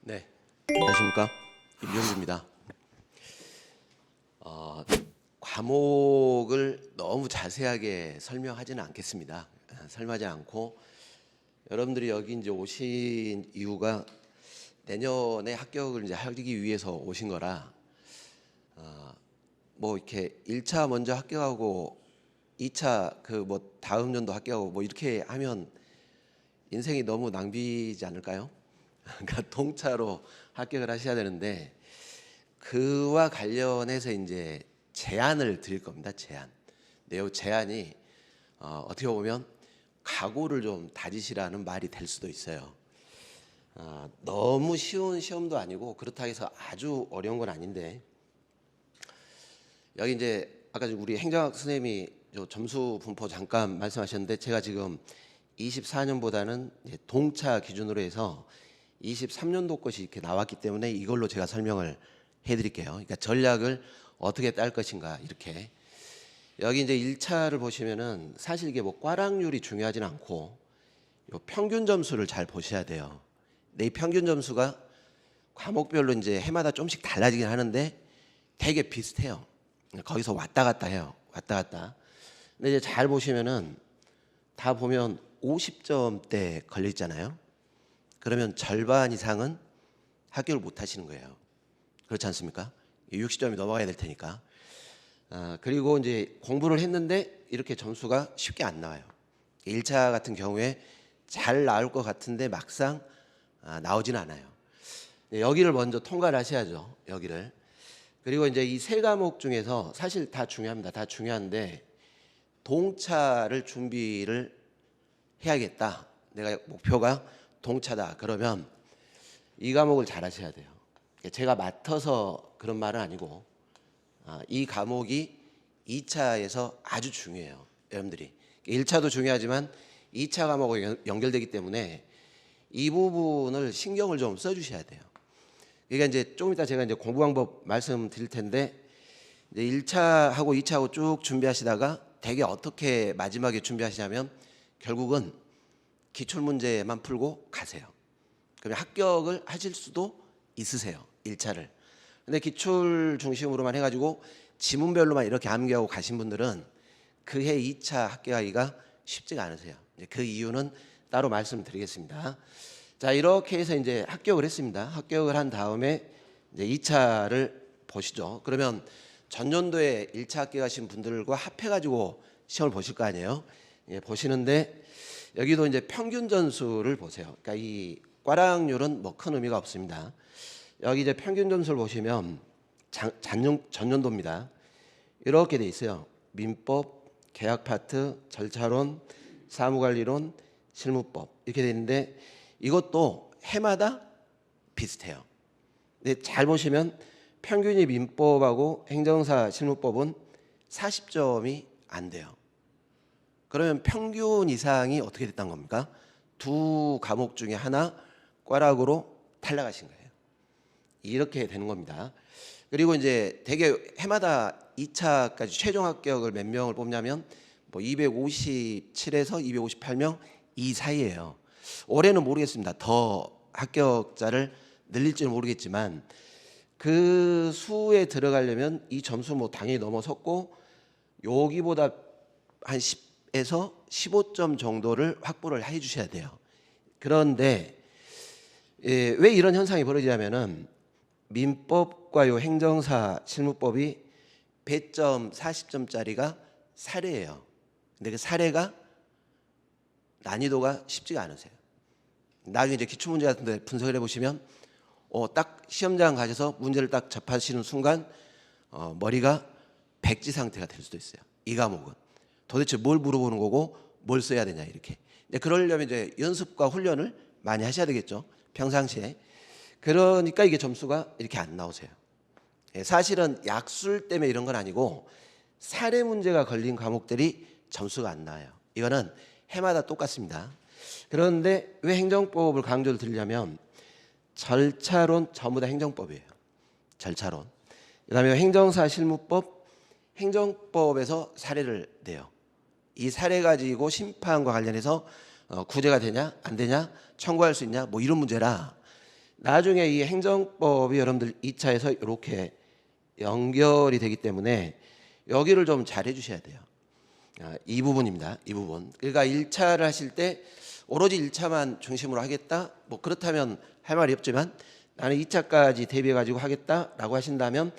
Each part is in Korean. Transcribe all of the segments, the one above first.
네, 안녕하십니까. 임명주입니다. 과목을 너무 자세하게 설명하지는 않겠습니다. 설명하지 않고 여러분들이 여기 이제 오신 이유가 내년에 합격을 이제 하기 위해서 오신 거라 뭐 이렇게 1차 먼저 합격하고 2차 그 뭐 다음 연도 합격하고 뭐 이렇게 하면 인생이 너무 낭비지 않을까요? 그러니까 동차로 합격을 하셔야 되는데 그와 관련해서 이제 제안을 드릴 겁니다. 제안. 근데 이 제안이 어떻게 보면 각오를 좀 다지시라는 말이 될 수도 있어요. 너무 쉬운 시험도 아니고 그렇다고 해서 아주 어려운 건 아닌데 여기 이제 아까 우리 행정학 선생님이 점수 분포 잠깐 말씀하셨는데 제가 지금 24년보다는 동차 기준으로 해서 23년도 것이 이렇게 나왔기 때문에 이걸로 제가 설명을 해드릴게요. 그러니까 전략을 어떻게 딸 것인가 이렇게. 여기 이제 1차를 보시면은 사실 이게 뭐 꽈락률이 중요하진 않고 요 평균 점수를 잘 보셔야 돼요. 근데 이 평균 점수가 과목별로 이제 해마다 좀씩 달라지긴 하는데 되게 비슷해요. 거기서 왔다 갔다 해요. 왔다 갔다. 근데 이제 잘 보시면은 다 보면 50점대 걸려 있잖아요. 그러면 절반 이상은 합격을 못 하시는 거예요. 그렇지 않습니까? 60점이 넘어가야 될 테니까. 그리고 이제 공부를 했는데 이렇게 점수가 쉽게 안 나와요. 1차 같은 경우에 잘 나올 것 같은데 막상 나오지는 않아요. 여기를 먼저 통과를 하셔야죠. 여기를. 그리고 이제 이 세 과목 중에서 사실 다 중요합니다. 다 중요한데 동차를 준비를 해야겠다. 내가 목표가 동차다. 그러면 이 과목을 잘 하셔야 돼요. 제가 맡아서 그런 말은 아니고 이 과목이 2차에서 아주 중요해요. 여러분들이 1차도 중요하지만 2차 과목하고 연결되기 때문에 이 부분을 신경을 좀 써주셔야 돼요. 그러니까 이제 조금 이따 제가 이제 공부 방법 말씀드릴 텐데 이제 1차하고 2차하고 쭉 준비하시다가 되게 어떻게 마지막에 준비하시냐면 결국은 기출 문제만 풀고 가세요. 그러면 합격을 하실 수도 있으세요. 1차를. 근데 기출 중심으로만 해가지고 지문별로만 이렇게 암기하고 가신 분들은 그해 2차 합격하기가 쉽지가 않으세요. 이제 그 이유는 따로 말씀드리겠습니다. 자, 이렇게 해서 이제 합격을 했습니다. 합격을 한 다음에 이제 2차를 보시죠. 그러면 전년도에 1차 합격하신 분들과 합해가지고 시험을 보실 거 아니에요. 예, 보시는데 여기도 이제 평균 점수를 보세요. 그러니까 이 꽈락률은 뭐 큰 의미가 없습니다. 여기 이제 평균 점수를 보시면 전년도입니다. 이렇게 돼 있어요. 민법, 계약 파트, 절차론, 사무관리론, 실무법 이렇게 돼 있는데 이것도 해마다 비슷해요. 근데 잘 보시면 평균이 민법하고 행정사 실무법은 40점이 안 돼요. 그러면 평균 이상이 어떻게 됐다는 겁니까? 두 과목 중에 하나 꽈락으로 탈락하신 거예요. 이렇게 되는 겁니다. 그리고 이제 되게 해마다 2차까지 최종 합격을 몇 명을 뽑냐면 뭐 257에서 258명 이 사이예요. 올해는 모르겠습니다. 더 합격자를 늘릴지는 모르겠지만 그 수에 들어가려면 이 점수 뭐 당연히 넘어섰고 여기보다 한 10에서 15점 정도를 확보를 해 주셔야 돼요. 그런데 왜 이런 현상이 벌어지냐면은 민법과 요 행정사 실무법이 배점 40점짜리가 사례예요. 근데 그 사례가 난이도가 쉽지가 않으세요. 나중에 이제 기출문제 같은 데 분석을 해보시면 딱 시험장 가셔서 문제를 딱 접하시는 순간 머리가 백지 상태가 될 수도 있어요. 이 과목은 도대체 뭘 물어보는 거고 뭘 써야 되냐 이렇게. 그러려면 이제 연습과 훈련을 많이 하셔야 되겠죠. 평상시에. 그러니까 이게 점수가 이렇게 안 나오세요. 사실은 약술 때문에 이런 건 아니고 사례 문제가 걸린 과목들이 점수가 안 나와요. 이거는 해마다 똑같습니다. 그런데 왜 행정법을 강조를 드리냐면 절차론 전부 다 행정법이에요. 절차론. 그다음에 행정사 실무법, 행정법에서 사례를 내요. 이 사례 가지고 심판과 관련해서 구제가 되냐 안 되냐 청구할 수 있냐 뭐 이런 문제라 나중에 이 행정법이 여러분들 2차에서 이렇게 연결이 되기 때문에 여기를 좀 잘 해주셔야 돼요. 이 부분입니다. 이 부분. 그러니까 1차를 하실 때 오로지 1차만 중심으로 하겠다. 뭐 그렇다면 할 말이 없지만 나는 2차까지 대비해 가지고 하겠다라고 하신다면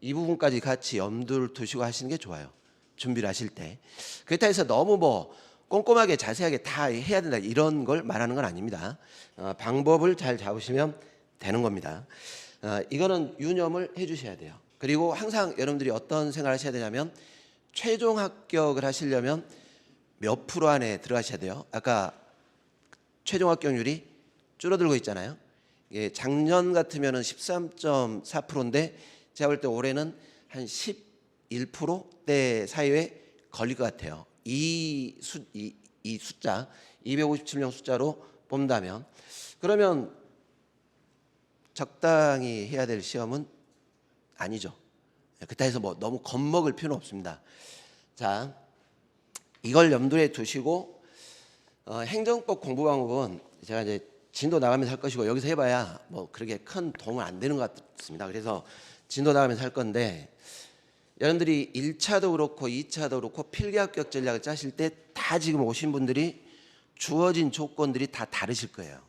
이 부분까지 같이 염두를 두시고 하시는 게 좋아요. 준비를 하실 때. 그렇다 해서 너무 뭐 꼼꼼하게 자세하게 다 해야 된다 이런 걸 말하는 건 아닙니다. 방법을 잘 잡으시면 되는 겁니다. 이거는 유념을 해주셔야 돼요. 그리고 항상 여러분들이 어떤 생각을 하셔야 되냐면 최종 합격을 하시려면 몇 프로 안에 들어가셔야 돼요. 아까 최종 합격률이 줄어들고 있잖아요. 예, 작년 같으면은 13.4%인데 제가 볼 때 올해는 한 11%대 사이에 걸릴 것 같아요. 이 숫자 257명 숫자로 본다면 그러면 적당히 해야 될 시험은 아니죠. 그렇다 해서 뭐 너무 겁먹을 필요는 없습니다. 자, 이걸 염두에 두시고 행정법 공부 방법은 제가 이제 진도 나가면서 할 것이고 여기서 해봐야 뭐 그렇게 큰 도움은 안 되는 것 같습니다. 그래서 진도 나가면서 할 건데 여러분들이 1차도 그렇고 2차도 그렇고 필기 합격 전략을 짜실 때 다 지금 오신 분들이 주어진 조건들이 다 다르실 거예요.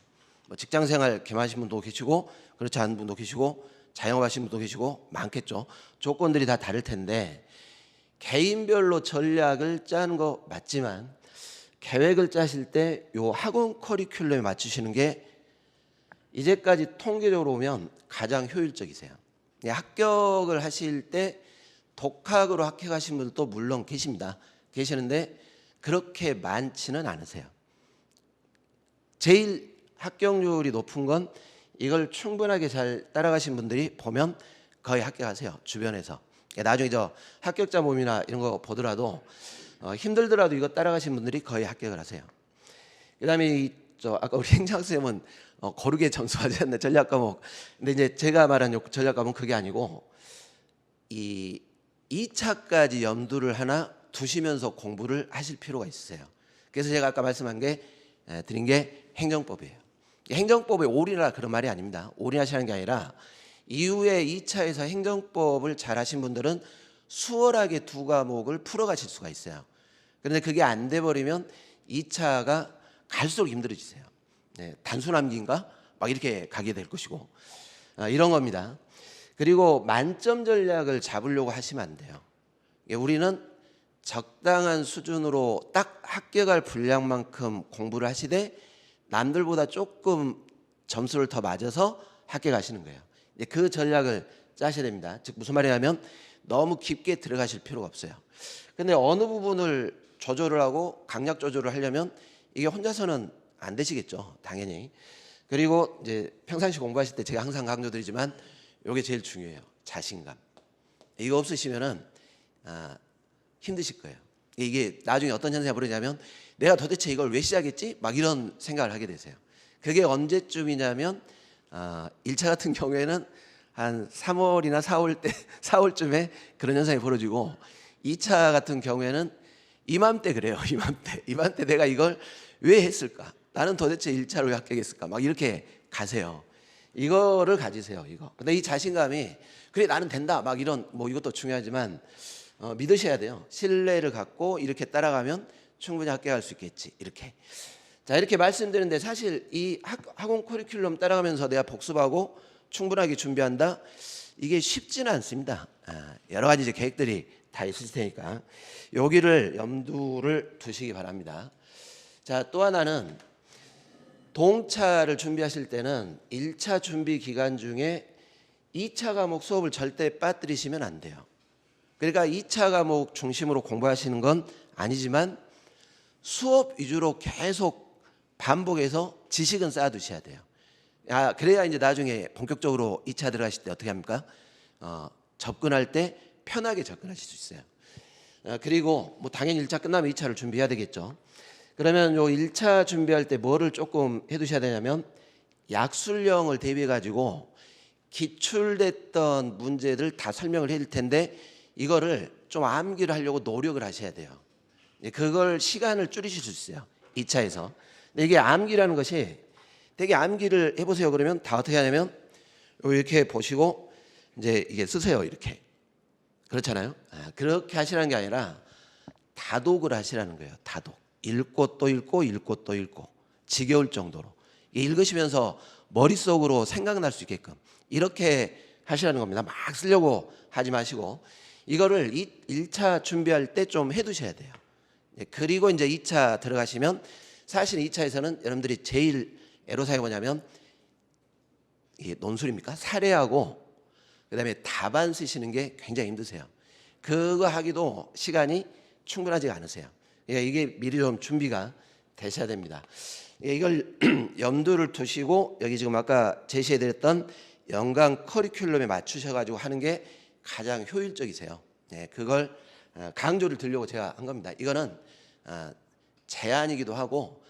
뭐 직장생활 겸하신 분도 계시고 그렇지 않은 분도 계시고 자영업하신 분도 계시고 많겠죠. 조건들이 다 다를 텐데 개인별로 전략을 짜는 거 맞지만 계획을 짜실 때 요 학원 커리큘럼에 맞추시는 게 이제까지 통계적으로 보면 가장 효율적이세요. 합격을 하실 때 독학으로 합격하신 분들도 물론 계시는데 그렇게 많지는 않으세요. 제일 합격률이 높은 건 이걸 충분하게 잘 따라가신 분들이 보면 거의 합격하세요. 주변에서. 나중에 저 합격자 모임이나 이런 거 보더라도 힘들더라도 이거 따라가신 분들이 거의 합격을 하세요. 그다음에 아까 우리 행정 선생님은 고르게 점수하지 않는 전략 과목. 근데 이제 제가 말한 전략 과목은 그게 아니고 이 2차까지 염두를 하나 두시면서 공부를 하실 필요가 있으세요. 그래서 제가 아까 말씀한 게 드린 게 행정법이에요. 행정법에 올인하라 그런 말이 아닙니다. 올인하시는 게 아니라 이후에 2차에서 행정법을 잘 하신 분들은 수월하게 두 과목을 풀어가실 수가 있어요. 그런데 그게 안 돼버리면 2차가 갈수록 힘들어지세요. 네, 단순 암기인가? 막 이렇게 가게 될 것이고 이런 겁니다. 그리고 만점 전략을 잡으려고 하시면 안 돼요. 우리는 적당한 수준으로 딱 합격할 분량만큼 공부를 하시되 남들보다 조금 점수를 더 맞아서 합격하시는 거예요. 그 전략을 짜셔야 됩니다. 즉 무슨 말이냐면 너무 깊게 들어가실 필요가 없어요. 근데 어느 부분을 조절을 하고 강약 조절을 하려면 이게 혼자서는 안 되시겠죠. 당연히. 그리고 이제 평상시 공부하실 때 제가 항상 강조드리지만 이게 제일 중요해요. 자신감. 이거 없으시면은 힘드실 거예요. 이게 나중에 어떤 현상이 벌어지냐면 내가 도대체 이걸 왜 시작했지? 막 이런 생각을 하게 되세요. 그게 언제쯤이냐면 1차 같은 경우에는 한 3월이나 4월쯤에 그런 현상이 벌어지고 2차 같은 경우에는 이맘때 그래요. 이맘때 내가 이걸 왜 했을까? 나는 도대체 1차로 왜 합격했을까? 막 이렇게 가세요. 이거를 가지세요. 이거. 근데 이 자신감이 그래 나는 된다. 막 이런 뭐 이것도 중요하지만 믿으셔야 돼요. 신뢰를 갖고 이렇게 따라가면 충분히 합격할 수 있겠지. 이렇게. 자, 이렇게 말씀드리는데 사실 이 학원 커리큘럼 따라가면서 내가 복습하고 충분하게 준비한다. 이게 쉽지는 않습니다. 여러 가지 이제 계획들이 다 있을 테니까 여기를 염두를 두시기 바랍니다. 자, 또 하나는 동차를 준비하실 때는 1차 준비 기간 중에 2차 과목 수업을 절대 빠뜨리시면 안 돼요. 그러니까 2차 과목 중심으로 공부하시는 건 아니지만 수업 위주로 계속 반복해서 지식은 쌓아두셔야 돼요. 그래야 이제 나중에 본격적으로 2차 들어가실 때 어떻게 합니까? 접근할 때 편하게 접근하실 수 있어요. 그리고 뭐 당연히 1차 끝나면 2차를 준비해야 되겠죠. 그러면 요 1차 준비할 때 뭐를 조금 해두셔야 되냐면 약술형을 대비해 가지고 기출됐던 문제들 다 설명을 해드릴 텐데 이거를 좀 암기를 하려고 노력을 하셔야 돼요. 그걸 시간을 줄이실 수 있어요. 2차에서. 근데 이게 암기라는 것이 되게 암기를 해보세요. 그러면 다 어떻게 하냐면 이렇게 보시고 이제 이게 쓰세요. 이렇게. 그렇잖아요. 그렇게 하시라는 게 아니라 다독을 하시라는 거예요. 다독. 읽고 또 읽고 읽고 또 읽고 지겨울 정도로 읽으시면서 머릿속으로 생각날 수 있게끔 이렇게 하시라는 겁니다. 막 쓰려고 하지 마시고 이거를 1차 준비할 때 좀 해두셔야 돼요. 그리고 이제 2차 들어가시면 사실 2차에서는 여러분들이 제일 애로사항이 뭐냐면 이게 논술입니까? 사례하고 그다음에 답안 쓰시는 게 굉장히 힘드세요. 그거 하기도 시간이 충분하지 않으세요. 이게 미리 좀 준비가 되셔야 됩니다. 이걸 염두를 두시고 여기 지금 아까 제시해드렸던 연간 커리큘럼에 맞추셔가지고 하는 게 가장 효율적이세요. 그걸 강조를 드리려고 제가 한 겁니다. 이거는 제안이기도 하고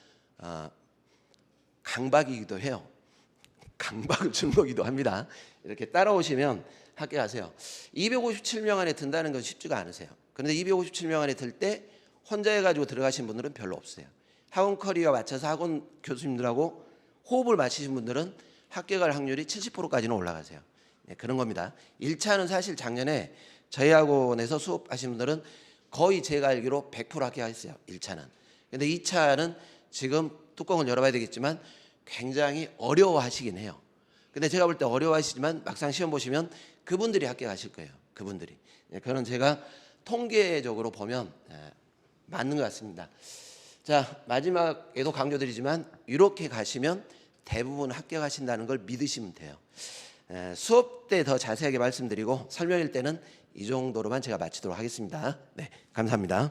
강박이기도 해요. 강박을 준 거기도 합니다. 이렇게 따라오시면 합격하세요. 257명 안에 든다는 건 쉽지가 않으세요. 그런데 257명 안에 들 때 혼자 해가지고 들어가신 분들은 별로 없어요. 학원 커리어 맞춰서 학원 교수님들하고 호흡을 맞추신 분들은 합격할 확률이 70%까지는 올라가세요. 그런 겁니다. 1차는 사실 작년에 저희 학원에서 수업하신 분들은 거의 제가 알기로 100% 합격했어요. 1차는. 근데 2차는 지금 뚜껑을 열어봐야 되겠지만 굉장히 어려워하시긴 해요. 근데 제가 볼 때 어려워하시지만 막상 시험 보시면 그분들이 합격하실 거예요. 그분들이. 그건 제가 통계적으로 보면 맞는 것 같습니다. 자, 마지막에도 강조드리지만 이렇게 가시면 대부분 합격하신다는 걸 믿으시면 돼요. 수업 때 더 자세하게 말씀드리고 설명일 때는 이 정도로만 제가 마치도록 하겠습니다. 네, 감사합니다.